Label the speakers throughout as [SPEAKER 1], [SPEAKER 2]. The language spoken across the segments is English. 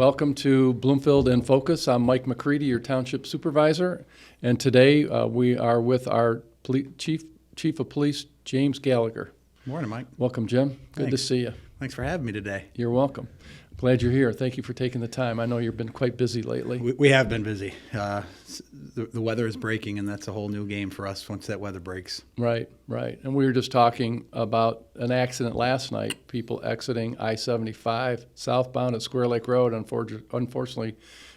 [SPEAKER 1] Welcome to Bloomfield in Focus. I'm Mike McCready, your Township Supervisor, and today we are with our Chief of Police, James Gallagher.
[SPEAKER 2] Morning, Mike.
[SPEAKER 1] Welcome, Jim. Good to see you.
[SPEAKER 2] Thanks for having me today.
[SPEAKER 1] You're welcome. Glad you're here. Thank you for taking the time. I know you've been quite busy lately.
[SPEAKER 2] We have been busy. The weather is breaking, and that's a whole new game for us once that weather breaks.
[SPEAKER 1] Right. And we were just talking about an accident last night, people exiting I-75 southbound at Square Lake Road, unfortunately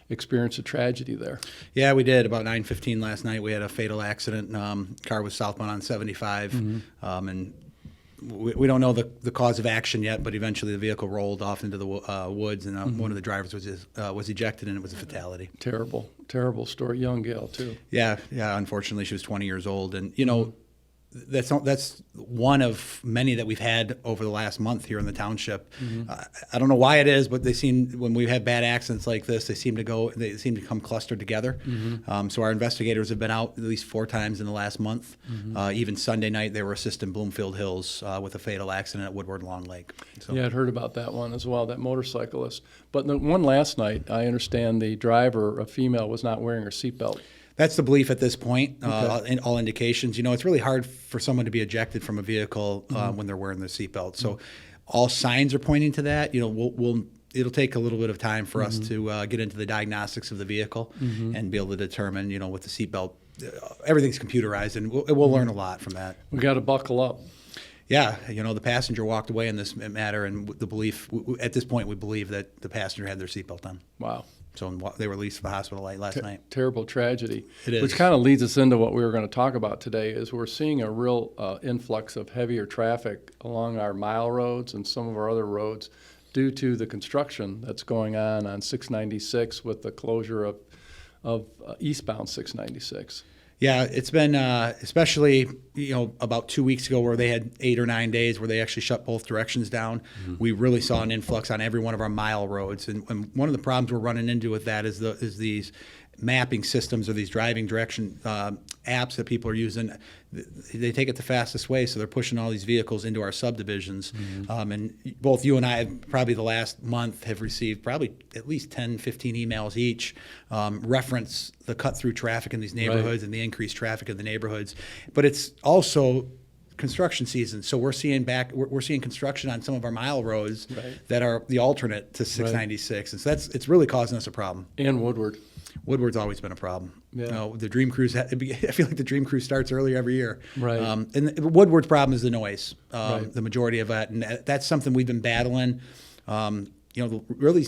[SPEAKER 1] experienced a tragedy there.
[SPEAKER 2] Yeah, we did. About 9:15 last night, we had a fatal accident. Car was southbound on 75, and we don't know the cause of action yet, but eventually the vehicle rolled off into the woods, and one of the drivers was ejected, and it was a fatality.
[SPEAKER 1] Terrible story. Young gal, too.
[SPEAKER 2] Yeah. Unfortunately, she was 20 years old, and that's one of many that we've had over the last month here in the township. I don't know why it is, but when we have bad accidents like this, they seem to come clustered together. So our investigators have been out at least 4 times in the last month. Even Sunday night, they were assisting Bloomfield Hills with a fatal accident at Woodward Long Lake. So.
[SPEAKER 1] Yeah, I'd heard about that one as well, that motorcyclist. But the one last night, I understand the driver, a female, was not wearing her seatbelt.
[SPEAKER 2] That's the belief at this point, in all indications. It's really hard for someone to be ejected from a vehicle when they're wearing their seatbelt. So all signs are pointing to that. It'll take a little bit of time for us to get into the diagnostics of the vehicle and be able to determine, with the seatbelt, everything's computerized, and we'll learn a lot from that.
[SPEAKER 1] We got to buckle up.
[SPEAKER 2] Yeah, the passenger walked away in this matter, and the belief, at this point, we believe that the passenger had their seatbelt on.
[SPEAKER 1] Wow.
[SPEAKER 2] So they were released from the hospital last night.
[SPEAKER 1] Terrible tragedy.
[SPEAKER 2] It is.
[SPEAKER 1] Which kind of leads us into what we were going to talk about today, is we're seeing a real influx of heavier traffic along our mile roads and some of our other roads due to the construction that's going on 696 with the closure of eastbound 696.
[SPEAKER 2] Yeah, it's been especially about 2 weeks ago where they had 8 or 9 days where they actually shut both directions down. We really saw an influx on every one of our mile roads, and one of the problems we're running into with that is these mapping systems or these driving direction apps that people are using. They take it the fastest way, so they're pushing all these vehicles into our subdivisions. And both you and I, probably the last month, have received probably at least 10, 15 emails each reference the cut-through traffic in these neighborhoods and the increased traffic in the neighborhoods. But it's also construction season, so we're seeing construction on some of our mile roads that are the alternate to 696, and so it's really causing us a problem.
[SPEAKER 1] And Woodward's
[SPEAKER 2] always been a problem.
[SPEAKER 1] Yeah.
[SPEAKER 2] The Dream Cruise, I feel like the Dream Cruise starts early every year.
[SPEAKER 1] Right.
[SPEAKER 2] And Woodward's problem is the noise, the majority of it, and that's something we've been battling. Really,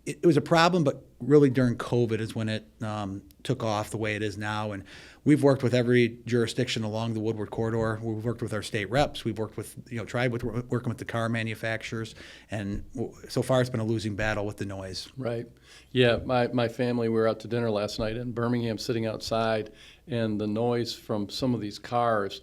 [SPEAKER 2] it was a problem, but really during COVID is when it took off the way it is now. And we've worked with every jurisdiction along the Woodward corridor. We've worked with our state reps. We've worked with, working with the car manufacturers. And so far it's been a losing battle with the noise.
[SPEAKER 1] Right. Yeah, my family, we were out to dinner last night in Birmingham, sitting outside, and the noise from some of these cars,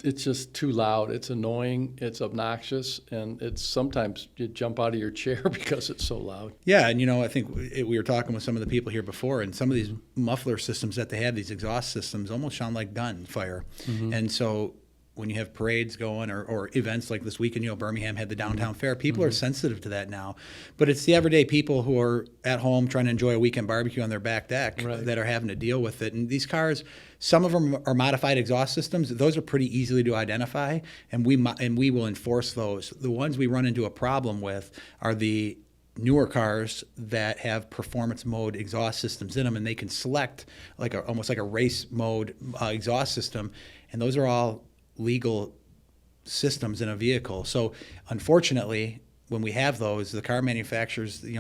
[SPEAKER 1] it's just too loud. It's annoying. It's obnoxious, and it's sometimes you jump out of your chair because it's so loud.
[SPEAKER 2] Yeah, and I think we were talking with some of the people here before, and some of these muffler systems that they have, these exhaust systems, almost sound like gunfire. And so when you have parades going or events like this weekend, Birmingham had the downtown fair, people are sensitive to that now. But it's the everyday people who are at home trying to enjoy a weekend barbecue on their back deck that are having to deal with it. And these cars, some of them are modified exhaust systems. Those are pretty easily to identify, and we will enforce those. The ones we run into a problem with are the newer cars that have performance mode exhaust systems in them, and they can select almost like a race mode exhaust system, and those are all legal systems in a vehicle. So unfortunately, when we have those, the car manufacturers, they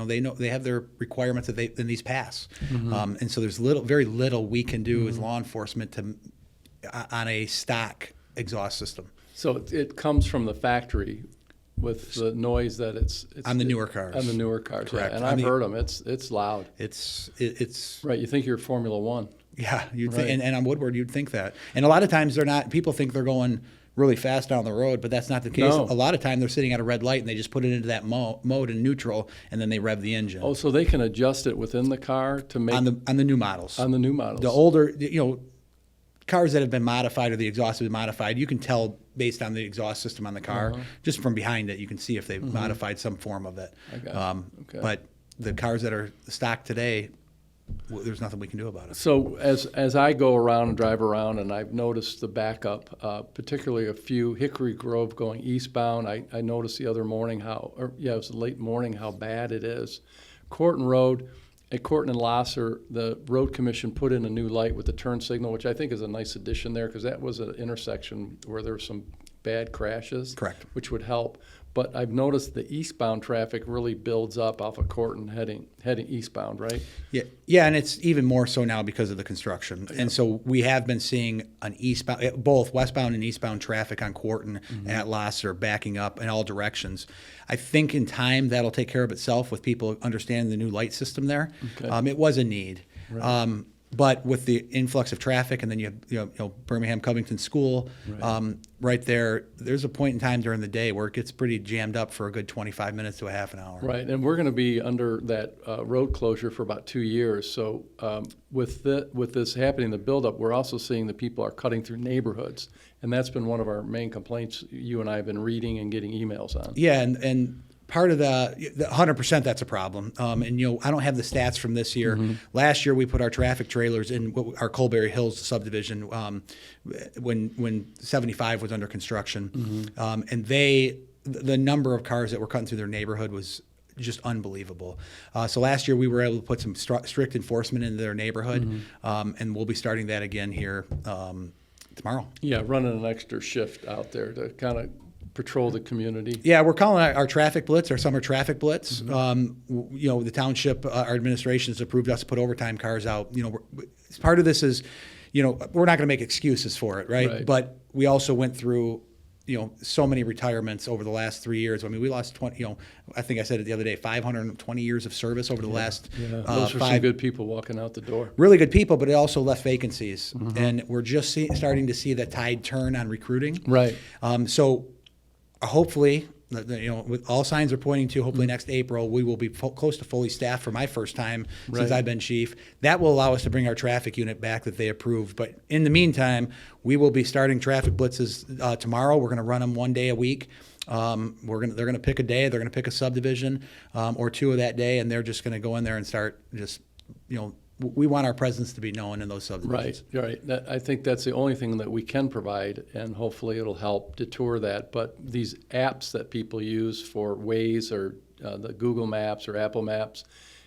[SPEAKER 2] have their requirements that then these pass. And so there's very little we can do as law enforcement on a stock exhaust system.
[SPEAKER 1] So it comes from the factory with the noise that it's
[SPEAKER 2] on the newer cars.
[SPEAKER 1] On the newer cars,
[SPEAKER 2] correct.
[SPEAKER 1] Yeah. And I've heard them. It's loud.
[SPEAKER 2] It's
[SPEAKER 1] right. You think you're Formula One.
[SPEAKER 2] Yeah, you'd think, and on Woodward, you'd think that. And a lot of times they're not. People think they're going really fast down the road, but that's not the case.
[SPEAKER 1] No.
[SPEAKER 2] A lot of time they're sitting at a red light and they just put it into that mode in neutral, and then they rev the engine.
[SPEAKER 1] Oh, so they can adjust it within the car to make
[SPEAKER 2] on the new models.
[SPEAKER 1] On the new models.
[SPEAKER 2] The older, cars that have been modified or the exhaust has been modified, you can tell based on the exhaust system on the car, just from behind it, you can see if they've modified some form of it.
[SPEAKER 1] Okay.
[SPEAKER 2] But the cars that are stocked today, there's nothing we can do about it.
[SPEAKER 1] So as I go around and drive around, and I've noticed the backup, particularly a few Hickory Grove going eastbound. I noticed the other morning it was late morning, how bad it is. Corton Road, at Corton and Lasser, the road commission put in a new light with the turn signal, which I think is a nice addition there, because that was an intersection where there were some bad crashes.
[SPEAKER 2] Correct.
[SPEAKER 1] Which would help. But I've noticed the eastbound traffic really builds up off of Corton heading eastbound, right?
[SPEAKER 2] Yeah, and it's even more so now because of the construction. Yeah. And so we have been seeing an eastbound, both westbound and eastbound traffic on Corton and at Lasser backing up in all directions. I think in time that'll take care of itself with people understanding the new light system there. Okay. It was a need. Right. But with the influx of traffic, and then you have Birmingham Covington School, right there, there's a point in time during the day where it gets pretty jammed up for a good 25 minutes to a half an hour.
[SPEAKER 1] Right, and we're going to be under that road closure for about 2 years. So with this happening, the buildup, we're also seeing that people are cutting through neighborhoods, and that's been one of our main complaints you and I have been reading and getting emails on.
[SPEAKER 2] Yeah, and part of the 100% that's a problem. And I don't have the stats from this year. Mm-hmm. Last year we put our traffic trailers in our Colberry Hills subdivision when 75 was under construction, and the number of cars that were cutting through their neighborhood was just unbelievable. So last year we were able to put some strict enforcement into their neighborhood, and we'll be starting that again here tomorrow.
[SPEAKER 1] Yeah, running an extra shift out there to kind of patrol the community.
[SPEAKER 2] Yeah, we're calling our traffic blitz, our summer traffic blitz. The township, our administration has approved us to put overtime cars out. Part of this is, we're not going to make excuses for it, right? But we also went through, so many retirements over the last 3 years. I mean, we lost 20. I think I said it the other day, 520 years of service over the last. Yeah.
[SPEAKER 1] Those are some good people walking out the door.
[SPEAKER 2] Really good people, but it also left vacancies, and we're just starting to see the tide turn on recruiting.
[SPEAKER 1] Right.
[SPEAKER 2] So. Hopefully, with all signs are pointing to hopefully next April, we will be close to fully staffed for my first time since I've been chief. That will allow us to bring our traffic unit back that they approved. But in the meantime, we will be starting traffic blitzes tomorrow. We're going to run them 1 day a week. They're going to pick a day. They're going to pick a subdivision or two of that day, and they're just going to go in there and start just, we want our presence to be known in those subdivisions.
[SPEAKER 1] Right. I think that's the only thing that we can provide, and hopefully it'll help detour that. But these apps that people use for Waze or the Google Maps or Apple Maps,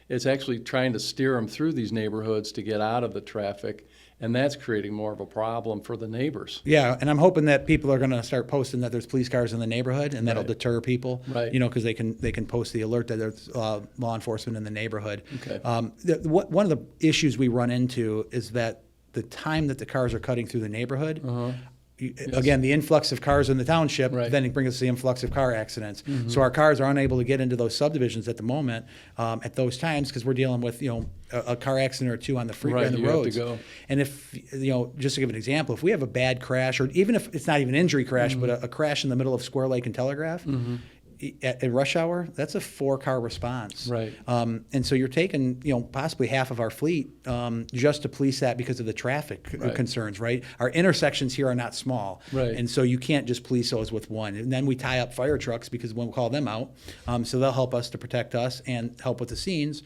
[SPEAKER 1] it's actually trying to steer them through these neighborhoods to get out of the traffic, and that's creating more of a problem for the neighbors.
[SPEAKER 2] Yeah, and I'm hoping that people are going to start posting that there's police cars in the neighborhood, and that'll deter people. Right. Because they can post the alert that there's law enforcement in the neighborhood. Okay. One of the issues we run into is that the time that the cars are cutting through the neighborhood. Again, the influx of cars in the township, then it brings us the influx of car accidents. So our cars are unable to get into those subdivisions at the moment at those times because we're dealing with a car accident or two on the freeway and the roads. Have to go. And if just to give an example, if we have a bad crash, or even if it's not even an injury crash, but a crash in the middle of Square Lake and Telegraph. At rush hour, that's a 4-car response. Right. And so you're taking, possibly half of our fleet just to police that because of the traffic concerns, right? Our intersections here are not small. Right. And so you can't just police those with one. And then we tie up fire trucks because we'll call them out. So they'll help us to protect us and help with the scenes.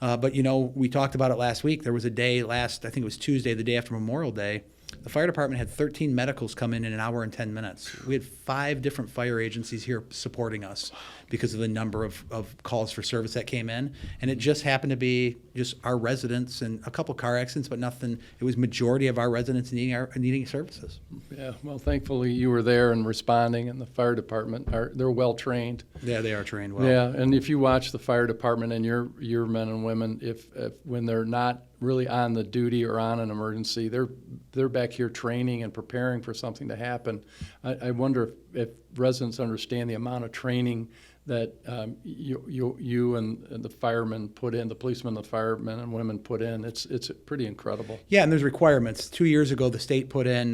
[SPEAKER 2] But, we talked about it last week. There was a day I think it was Tuesday, the day after Memorial Day. The fire department had 13 medicals come in an hour and 10 minutes. We had 5 different fire agencies here supporting us because of the number of calls for service that came in. And it just happened to be just our residents and a couple car accidents, but nothing. It was majority of our residents needing services. Yeah,
[SPEAKER 1] well, thankfully you were there and responding, and the fire department, they're well trained.
[SPEAKER 2] Yeah, they are trained well.
[SPEAKER 1] Yeah, and if you watch the fire department and your men and women, if when they're not really on the duty or on an emergency, they're back here training and preparing for something to happen. I wonder if residents understand the amount of training that you and the firemen put in, the policemen, the firemen and women put in. It's pretty incredible.
[SPEAKER 2] Yeah, and there's requirements. 2 years ago, the state put in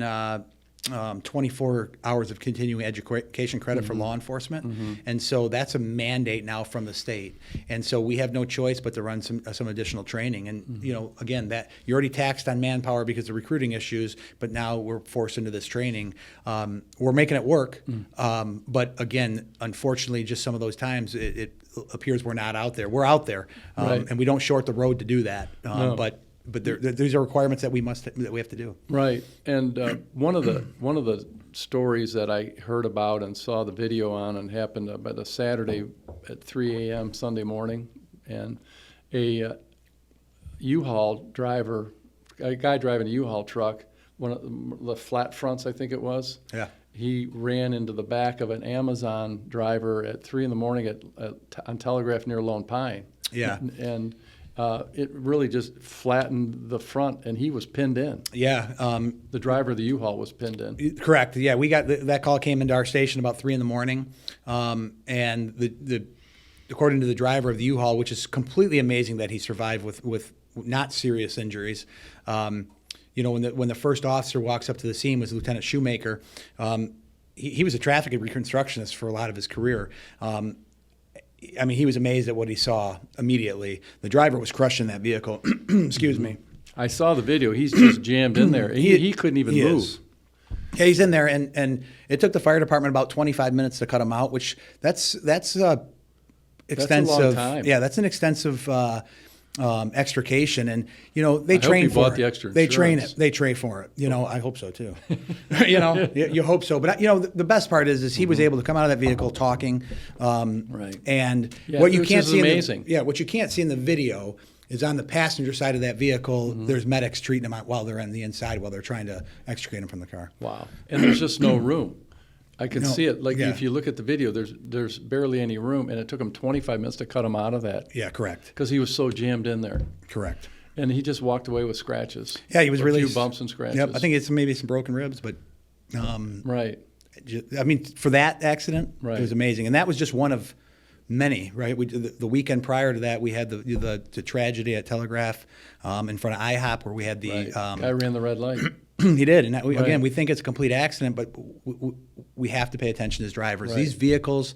[SPEAKER 2] 24 hours of continuing education credit for law enforcement. And so that's a mandate now from the state. And so we have no choice but to run some additional training. And, again, that you're already taxed on manpower because of recruiting issues, but now we're forced into this training. We're making it work. But again, unfortunately, just some of those times it appears we're not out there. We're out there,
[SPEAKER 1] Right.
[SPEAKER 2] and we don't short the road to do that.
[SPEAKER 1] No.
[SPEAKER 2] But these are requirements that we have to do.
[SPEAKER 1] Right, and one of the stories that I heard about and saw the video on and happened about a Saturday at 3 a.m. Sunday morning, and a U-Haul driver, a guy driving a U-Haul truck, one of the flat fronts I think it was.
[SPEAKER 2] Yeah.
[SPEAKER 1] He ran into the back of an Amazon driver at 3 in the morning on Telegraph near Lone Pine.
[SPEAKER 2] Yeah.
[SPEAKER 1] And it really just flattened the front, and he was pinned in.
[SPEAKER 2] Yeah.
[SPEAKER 1] The driver of the U-Haul was pinned in.
[SPEAKER 2] Correct. Yeah, we got that call came into our station about 3 in the morning, and the according to the driver of the U-Haul, which is completely amazing that he survived with not serious injuries. When the first officer walks up to the scene was Lieutenant Shoemaker. He was a traffic reconstructionist for a lot of his career. He was amazed at what he saw immediately. The driver was crushing that vehicle. Excuse me.
[SPEAKER 1] I saw the video. He's just jammed in there. He couldn't even move.
[SPEAKER 2] Is. Yeah, he's in there, and it took the fire department about 25 minutes to cut him out, which that's extensive.
[SPEAKER 1] That's a long time.
[SPEAKER 2] Yeah, that's an extensive extrication, and they
[SPEAKER 1] I
[SPEAKER 2] train
[SPEAKER 1] hope he
[SPEAKER 2] for
[SPEAKER 1] bought
[SPEAKER 2] it.
[SPEAKER 1] the extra
[SPEAKER 2] They train
[SPEAKER 1] insurance.
[SPEAKER 2] it. They train for it. I hope so too. You hope so. But the best part is he was able to come out of that vehicle talking.
[SPEAKER 1] Right.
[SPEAKER 2] And
[SPEAKER 1] Yeah,
[SPEAKER 2] what you
[SPEAKER 1] which
[SPEAKER 2] can't
[SPEAKER 1] is
[SPEAKER 2] see
[SPEAKER 1] amazing.
[SPEAKER 2] what you can't see in the video is on the passenger side of that vehicle. There's medics treating them while they're on the inside while they're trying to extricate them from the car.
[SPEAKER 1] Wow. And there's just no room. I can
[SPEAKER 2] No,
[SPEAKER 1] see it. Like
[SPEAKER 2] yeah.
[SPEAKER 1] if you look at the video, there's barely any room, and it took him 25 minutes to cut him out of that
[SPEAKER 2] Yeah, correct.
[SPEAKER 1] because he was so jammed in there.
[SPEAKER 2] Correct.
[SPEAKER 1] And he just walked away with scratches.
[SPEAKER 2] Yeah, he was
[SPEAKER 1] a
[SPEAKER 2] really
[SPEAKER 1] few bumps and scratches.
[SPEAKER 2] Yep, I think it's maybe some broken ribs, but
[SPEAKER 1] Right.
[SPEAKER 2] for that accident,
[SPEAKER 1] Right.
[SPEAKER 2] it was amazing, and that was just one of many. Right, the weekend prior to that, we had the tragedy at Telegraph in front of IHOP where we had the
[SPEAKER 1] Right. Guy ran the red light.
[SPEAKER 2] he did, and
[SPEAKER 1] Right.
[SPEAKER 2] again, we think it's a complete accident, but we have to pay attention as drivers.
[SPEAKER 1] Right.
[SPEAKER 2] These vehicles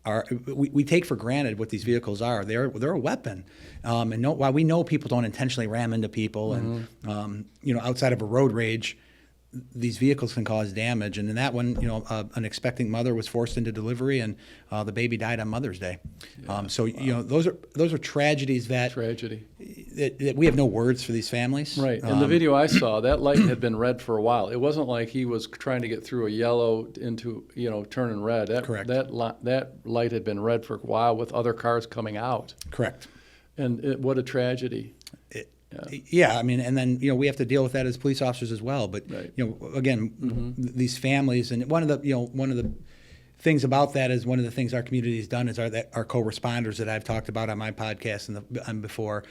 [SPEAKER 2] are we take for granted what these vehicles are. They're a weapon, and while we know people don't intentionally ram into people, and outside of a road rage, these vehicles can cause damage. And in that one, an expecting mother was forced into delivery, and the baby died on Mother's Day. Those are tragedies that we have no words for these families.
[SPEAKER 1] Right. In the video I saw, that light had been red for a while. It wasn't like he was trying to get through a yellow into, turning red.
[SPEAKER 2] Correct.
[SPEAKER 1] That light had been red for a while with other cars coming out.
[SPEAKER 2] Correct.
[SPEAKER 1] And what a tragedy.
[SPEAKER 2] Yeah, and then we have to deal with that as police officers as well. But
[SPEAKER 1] Right.
[SPEAKER 2] Again, these families, and one of the things about that is one of the things our community has done is our co-responders that I've talked about on my podcast and before.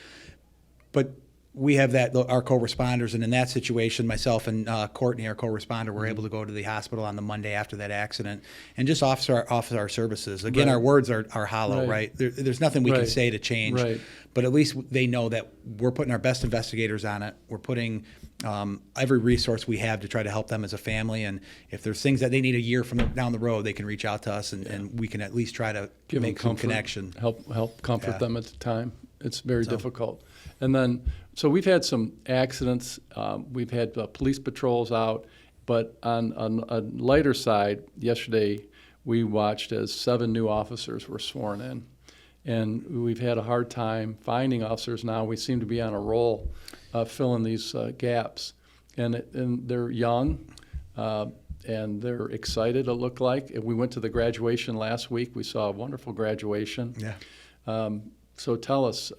[SPEAKER 2] But we have our co-responders, and in that situation, myself and Courtney, our co-responder, were able to go to the hospital on the Monday after that accident and just offer our services. Again,
[SPEAKER 1] Right.
[SPEAKER 2] our words are hollow,
[SPEAKER 1] Right.
[SPEAKER 2] right? There's nothing we can
[SPEAKER 1] Right.
[SPEAKER 2] say to change.
[SPEAKER 1] Right.
[SPEAKER 2] But at least they know that we're putting our best investigators on it. We're putting every resource we have to try to help them as a family. And if there's things that they need a year from down the road, they can reach out to us, and we can at least try to
[SPEAKER 1] Give
[SPEAKER 2] make
[SPEAKER 1] them
[SPEAKER 2] some
[SPEAKER 1] comfort,
[SPEAKER 2] connection.
[SPEAKER 1] help comfort
[SPEAKER 2] Yeah.
[SPEAKER 1] them at the time. It's very difficult. And then, so we've had some accidents. We've had police patrols out. But on a lighter side, yesterday we watched as 7 new officers were sworn in. And we've had a hard time finding officers now. We seem to be on a roll filling these gaps. And they're young, and they're excited, it looked like. We went to the graduation last week. We saw a wonderful graduation.
[SPEAKER 2] Yeah.
[SPEAKER 1] So tell us,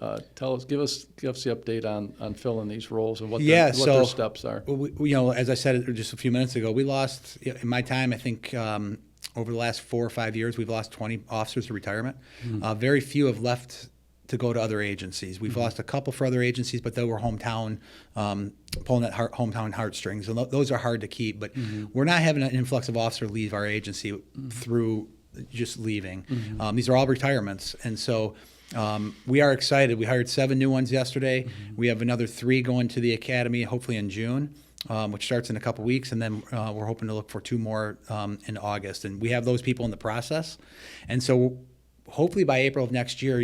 [SPEAKER 1] give us the update on filling these roles and what
[SPEAKER 2] Yeah,
[SPEAKER 1] their steps are.
[SPEAKER 2] We, as I said just a few minutes ago, we lost, in my time, I think over the last 4 or 5 years, we've lost 20 officers to retirement. Very few have left to go to other agencies. We've lost a couple for other agencies, but they were hometown, pulling at hometown heartstrings, and those are hard to keep. But we're not having an influx of officers leave our agency through just leaving. These are all retirements, and so we are excited. We hired 7 new ones yesterday. We have another 3 going to the academy, hopefully in June. which starts in a couple weeks, and then we're hoping to look for 2 more in August. And we have those people in the process. And so hopefully by April of next year,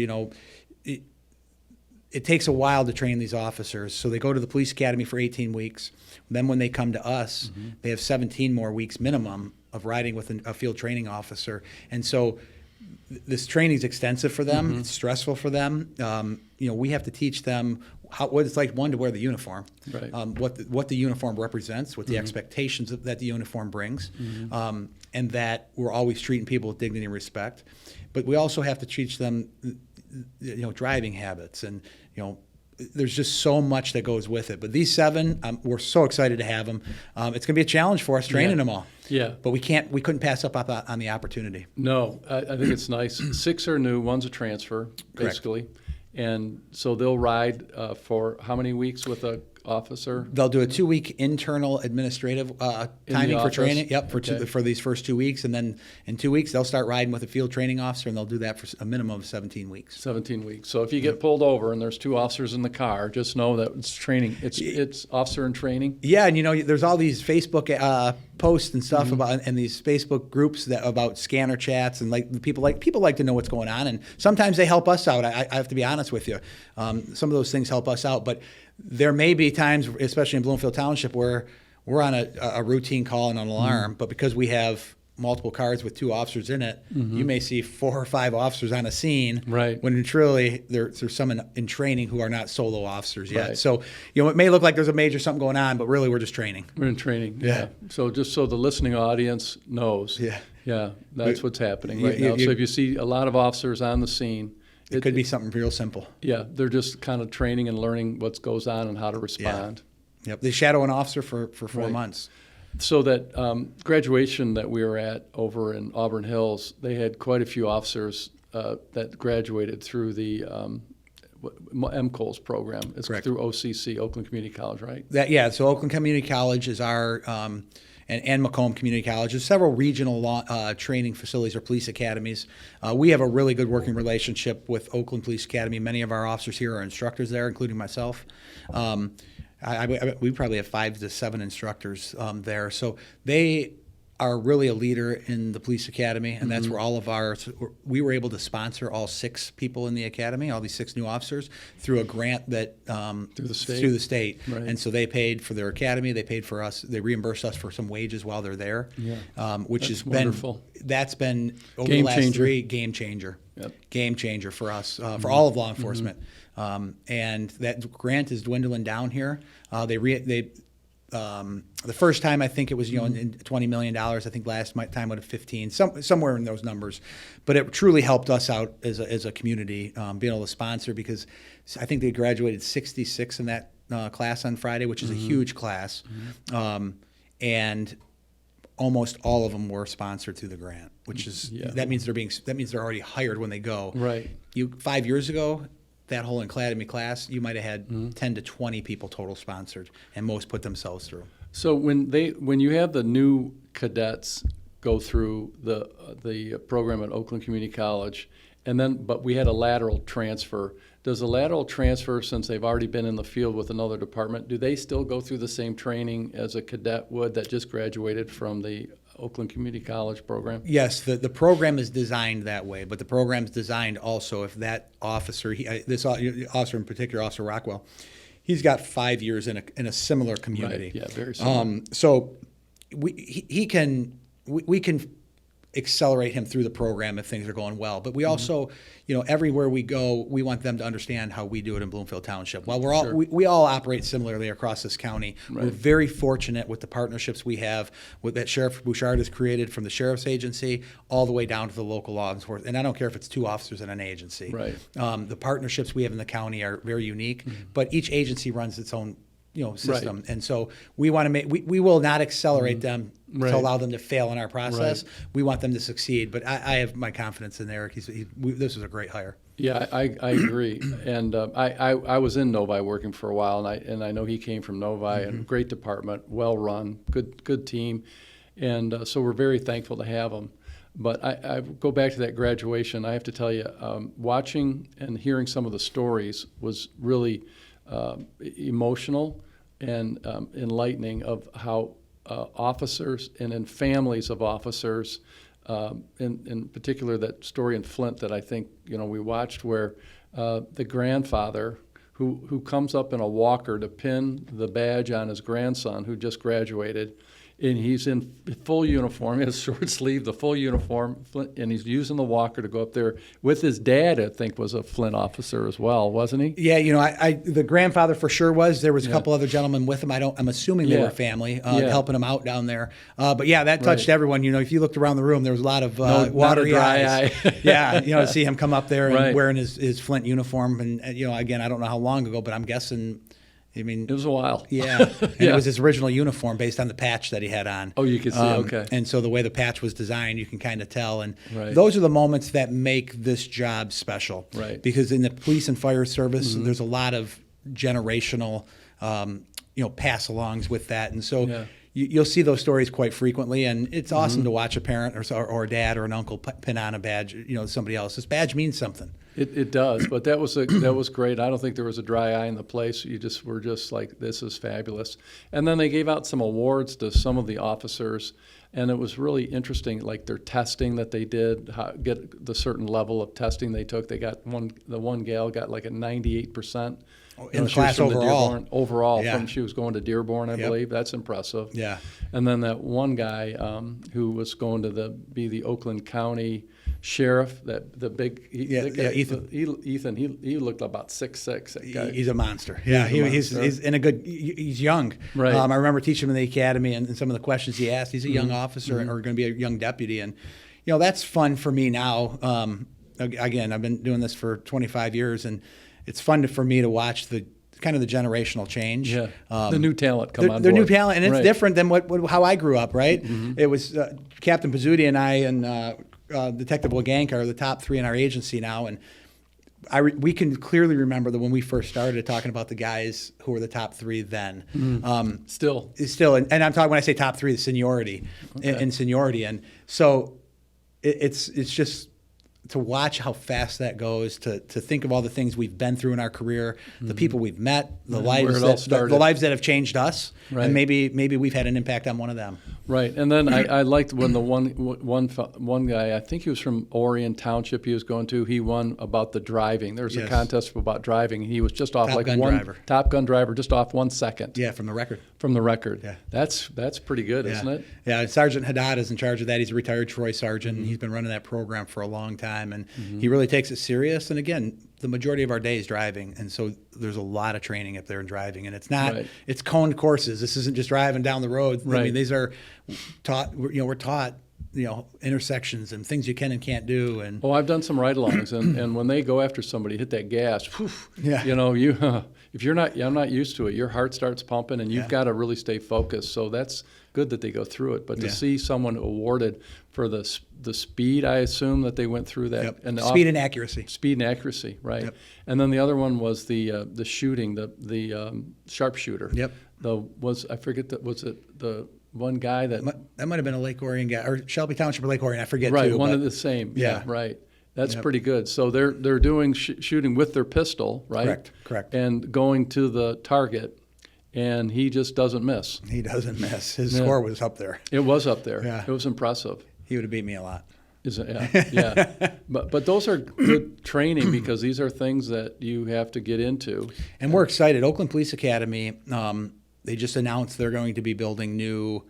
[SPEAKER 2] it takes a while to train these officers. So they go to the police academy for 18 weeks. Then when they come to us, they have 17 more weeks minimum of riding with a field training officer. And so this training is extensive for them. It's stressful for them. We have to teach them what it's like, one, to wear the uniform,
[SPEAKER 1] Right.
[SPEAKER 2] What the uniform represents, what the expectations that the uniform brings, and that we're always treating people with dignity and respect. But we also have to teach them driving habits, and there's just so much that goes with it. But these 7, we're so excited to have them. It's going to be a challenge for us training them all.
[SPEAKER 1] Yeah.
[SPEAKER 2] But we couldn't pass up on the opportunity.
[SPEAKER 1] No, I think it's nice. 6 are new, 1's a transfer, basically. Correct. And so they'll ride for how many weeks with a officer?
[SPEAKER 2] They'll do a 2-week internal administrative timing for training. Yep, for these first 2 weeks, and then in 2 weeks they'll start riding with a field training officer, and they'll do that for a minimum of 17 weeks.
[SPEAKER 1] 17 weeks. So if you get pulled over and there's 2 officers in the car, just know that it's training. It's officer in training.
[SPEAKER 2] Yeah, and there's all these Facebook posts and stuff about, and these Facebook groups about scanner chats, and people like to know what's going on, and sometimes they help us out. I have to be honest with you. Some of those things help us out, but there may be times, especially in Bloomfield Township, where we're on a routine call and an alarm, but because we have multiple cars with 2 officers in it, you may see 4 or 5 officers on a scene,
[SPEAKER 1] right,
[SPEAKER 2] when truly there's some in training who are not solo officers yet.
[SPEAKER 1] Right.
[SPEAKER 2] So it may look like there's a major something going on, but really we're just training.
[SPEAKER 1] We're in training.
[SPEAKER 2] Yeah.
[SPEAKER 1] So just so the listening audience knows. Yeah, that's what's happening right now. So if you see a lot of officers on the scene,
[SPEAKER 2] it could be something real simple.
[SPEAKER 1] Yeah, they're just kind of training and learning what goes on and how to respond.
[SPEAKER 2] Yeah. Yep. They shadow an officer for 4 months.
[SPEAKER 1] So that graduation that we were at over in Auburn Hills, they had quite a few officers that graduated through the MCOLS program. It's
[SPEAKER 2] correct.
[SPEAKER 1] Through OCC, Oakland Community College, right?
[SPEAKER 2] So Oakland Community College is our, and Macomb Community College. There's several regional training facilities or police academies. We have a really good working relationship with Oakland Police Academy. Many of our officers here are instructors there, including myself. We probably have 5 to 7 instructors there. So they are really a leader in the police academy, and that's where all of we were able to sponsor all 6 people in the academy, all these 6 new officers, through a grant that through the state.
[SPEAKER 1] Right.
[SPEAKER 2] And so they paid for their academy, they paid for us, they reimbursed us for some wages while they're there, which has
[SPEAKER 1] wonderful.
[SPEAKER 2] That's been over
[SPEAKER 1] Game
[SPEAKER 2] the last
[SPEAKER 1] changer.
[SPEAKER 2] 3 game changer.
[SPEAKER 1] Yep.
[SPEAKER 2] Game changer for us, for all of law enforcement. And that grant is dwindling down here. The first time I think it was in $20 million. I think last time it was 15, somewhere in those numbers. But it truly helped us out as a community, being able to sponsor, because I think they graduated 66 in that class on Friday, which is a huge class, and almost all of them were sponsored through the grant, which is that means they're already hired when they go.
[SPEAKER 1] Right.
[SPEAKER 2] 5 years ago, that whole academy class, you might have had 10 to 20 people total sponsored, and most put themselves through.
[SPEAKER 1] So when you have the new cadets go through the program at Oakland Community College, but we had a lateral transfer. Does a lateral transfer, since they've already been in the field with another department, do they still go through the same training as a cadet would that just graduated from the Oakland Community College program?
[SPEAKER 2] Yes, the program is designed that way, but the program is designed also if that officer, this officer in particular, Officer Rockwell, he's got 5 years in a similar community.
[SPEAKER 1] Right. Yeah, very similar.
[SPEAKER 2] So we can accelerate him through the program if things are going well. But we also, everywhere we go, we want them to understand how we do it in Bloomfield Township. While we all operate similarly across this county,
[SPEAKER 1] right.
[SPEAKER 2] We're very fortunate with the partnerships we have with that Sheriff Bouchard has created, from the sheriff's agency all the way down to the local law enforcement. And I don't care if it's 2 officers in an agency.
[SPEAKER 1] Right.
[SPEAKER 2] The partnerships we have in the county are very unique, but each agency runs its own system. Right. And so we want to we will not accelerate them to allow them to fail in our process. Right. We want them to succeed. But I have my confidence in Eric. This is a great hire.
[SPEAKER 1] Yeah, I agree. And I was in Novi working for a while, and I know he came from Novi, and great department, well run, good team. And so we're very thankful to have him. But I go back to that graduation. I have to tell you, watching and hearing some of the stories was really emotional. and enlightening of how officers and families of officers, in particular that story in Flint that I think we watched, where the grandfather who comes up in a walker to pin the badge on his grandson who just graduated, and he's in full uniform, he has short sleeve, the full uniform, and he's using the walker to go up there with his dad, I think was a Flint officer as well, wasn't he?
[SPEAKER 2] Yeah, the grandfather for sure was. There was a couple other gentlemen with him. I'm assuming they were family, helping him out down there. But yeah, that touched everyone. If you looked around the room, there was a lot of watery
[SPEAKER 1] dry
[SPEAKER 2] eyes. Yeah, to see him come up there and
[SPEAKER 1] Right.
[SPEAKER 2] wearing his Flint uniform, and again, I don't know how long ago, but I'm guessing.
[SPEAKER 1] It was a while.
[SPEAKER 2] Yeah, and it was his original uniform based on the patch that he had on.
[SPEAKER 1] Oh, you can see, okay.
[SPEAKER 2] And so the way the patch was designed, you can kind of tell. And
[SPEAKER 1] Right.
[SPEAKER 2] those are the moments that make this job special.
[SPEAKER 1] Right.
[SPEAKER 2] Because in the police and fire service, there's a lot of generational, pass-alongs with that. And so you'll see those stories quite frequently. And it's awesome to watch a parent or a dad or an uncle pin on a badge, somebody else. This badge means something.
[SPEAKER 1] It does, but that was great. I don't think there was a dry eye in the place. We're just like, this is fabulous. And then they gave out some awards to some of the officers, and it was really interesting, like their testing that they did, get the certain level of testing they took. They got the one gal got like a 98%.
[SPEAKER 2] In the class overall.
[SPEAKER 1] Overall,
[SPEAKER 2] Yeah.
[SPEAKER 1] she was going to Dearborn, I believe. That's impressive.
[SPEAKER 2] Yeah.
[SPEAKER 1] And then that one guy who was going to be the Oakland County sheriff, the big
[SPEAKER 2] Ethan.
[SPEAKER 1] Ethan, he looked about 6'6". That guy.
[SPEAKER 2] He's a monster. Yeah, he's in a good. He's young.
[SPEAKER 1] Right.
[SPEAKER 2] I remember teaching him in the academy, and some of the questions he asked. He's a young officer, or going to be a young deputy, and that's fun for me now. Again, I've been doing this for 25 years, and it's fun for me to watch the kind of the generational change.
[SPEAKER 1] Yeah. The new talent come on
[SPEAKER 2] They're
[SPEAKER 1] board.
[SPEAKER 2] new talent, and it's
[SPEAKER 1] Right.
[SPEAKER 2] different than how I grew up. Right. It was Captain Pizzuti and I and Detective Waganka are the top three in our agency now, and we can clearly remember that when we first started talking about the guys who were the top three then.
[SPEAKER 1] Still.
[SPEAKER 2] And I'm talking, when I say top three, the seniority and seniority, and so it's just to watch how fast that goes, to think of all the things we've been through in our career, the people we've met, the lives that have changed us,
[SPEAKER 1] Right.
[SPEAKER 2] and maybe we've had an impact on one of them.
[SPEAKER 1] Right, and then I liked when the one guy, I think he was from Orion Township, he was going to. He won about the driving. There was a contest about driving. He was just off Top Gun driver, just off 1 second.
[SPEAKER 2] Yeah, from the record.
[SPEAKER 1] From the record.
[SPEAKER 2] Yeah.
[SPEAKER 1] That's pretty good, isn't it?
[SPEAKER 2] Yeah, Sergeant Haddad is in charge of that. He's a retired Troy sergeant, and he's been running that program for a long time, and he really takes it serious. And again, the majority of our day is driving, and so there's a lot of training up there in driving, and it's not it's coned courses. This isn't just driving down the road.
[SPEAKER 1] Right.
[SPEAKER 2] I mean, these are taught. We're taught intersections and things you can and can't do. And
[SPEAKER 1] I've done some ride-alongs, and when they go after somebody, hit that gas. Whew, if I'm not used to it, your heart starts pumping, and you've got to really stay focused. So that's good that they go through it. But to see someone awarded for the speed, I assume that they went through that.
[SPEAKER 2] Yep.
[SPEAKER 1] And
[SPEAKER 2] Speed and accuracy.
[SPEAKER 1] Speed and accuracy, right?
[SPEAKER 2] Yep.
[SPEAKER 1] And then the other one was the shooting, the sharpshooter.
[SPEAKER 2] Yep.
[SPEAKER 1] Was it the one guy that
[SPEAKER 2] might have been a Lake Orion guy, or Shelby Township or Lake Orion. I forget.
[SPEAKER 1] Right,
[SPEAKER 2] too,
[SPEAKER 1] one of the same. Yeah, right. That's pretty good. So they're doing shooting with their pistol, right?
[SPEAKER 2] Correct.
[SPEAKER 1] And going to the target, and he just doesn't miss.
[SPEAKER 2] He doesn't miss. His score was up there.
[SPEAKER 1] It was up there.
[SPEAKER 2] Yeah.
[SPEAKER 1] It was impressive.
[SPEAKER 2] He would have beat me a lot.
[SPEAKER 1] Is it? Yeah. But those are good training, because these are things that you have to get into.
[SPEAKER 2] And we're excited. Oakland Police Academy, they just announced they're going to be building new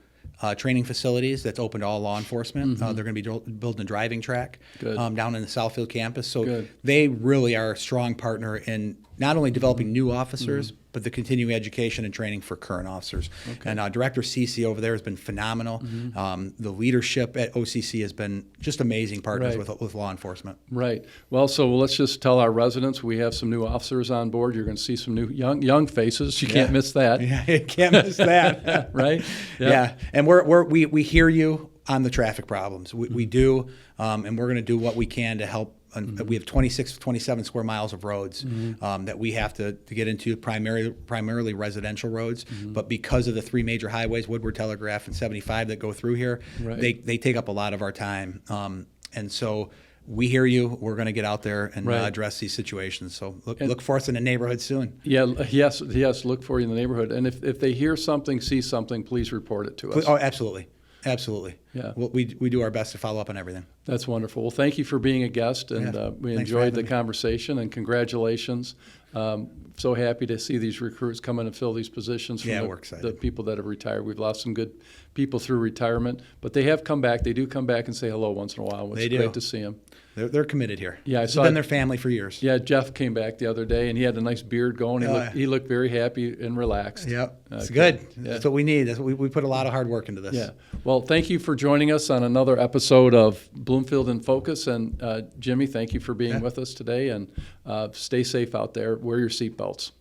[SPEAKER 2] training facilities that's open to all law enforcement. They're going to be building a driving track down in the Southfield campus. So they really are a strong partner in not only developing new officers, but the continuing education and training for current officers. Okay. And Director Cece over there has been phenomenal. The leadership at OCC has been just amazing partners with law enforcement.
[SPEAKER 1] Right. Well, so let's just tell our residents we have some new officers on board. You're going to see some new young faces. You can't miss that.
[SPEAKER 2] Yeah, you can't miss that.
[SPEAKER 1] Right? Yep.
[SPEAKER 2] Yeah. And we hear you on the traffic problems. We do, and we're going to do what we can to help. We have 27 square miles of roads that we have to get into, primarily residential roads. But because of the three major highways, Woodward, Telegraph, and 75 that go through here, they take up a lot of our time. And so we hear you. We're going to get out there and
[SPEAKER 1] Right.
[SPEAKER 2] address these situations. So look for us in the neighborhood soon.
[SPEAKER 1] Yeah, yes, look for you in the neighborhood. And if they hear something, see something, please report it to us.
[SPEAKER 2] Oh, absolutely. Absolutely.
[SPEAKER 1] Yeah.
[SPEAKER 2] We do our best to follow up on everything.
[SPEAKER 1] That's wonderful. Well, thank you for being a guest, and
[SPEAKER 2] Yeah,
[SPEAKER 1] we
[SPEAKER 2] thanks for
[SPEAKER 1] enjoyed
[SPEAKER 2] having
[SPEAKER 1] the
[SPEAKER 2] me.
[SPEAKER 1] conversation, and congratulations. So happy to see these recruits come in and fill these positions from
[SPEAKER 2] Yeah, we're excited.
[SPEAKER 1] the people that have retired. We've lost some good people through retirement, but they have come back. They do come back and say hello once in a while. It's
[SPEAKER 2] They do.
[SPEAKER 1] great to see them.
[SPEAKER 2] They're committed here.
[SPEAKER 1] Yeah, I
[SPEAKER 2] This
[SPEAKER 1] saw
[SPEAKER 2] has been
[SPEAKER 1] it.
[SPEAKER 2] their family for years.
[SPEAKER 1] Yeah, Jeff came back the other day, and he had a nice beard going.
[SPEAKER 2] Oh, yeah.
[SPEAKER 1] He looked very happy and relaxed.
[SPEAKER 2] Yep. It's
[SPEAKER 1] Okay.
[SPEAKER 2] good.
[SPEAKER 1] Yeah.
[SPEAKER 2] That's what we need. That's what we put a lot of hard work into this.
[SPEAKER 1] Yeah. Well, thank you for joining us on another episode of Bloomfield in Focus. And Jimmy, thank you for being
[SPEAKER 2] Yeah.
[SPEAKER 1] with us today. And stay safe out there. Wear your seatbelts.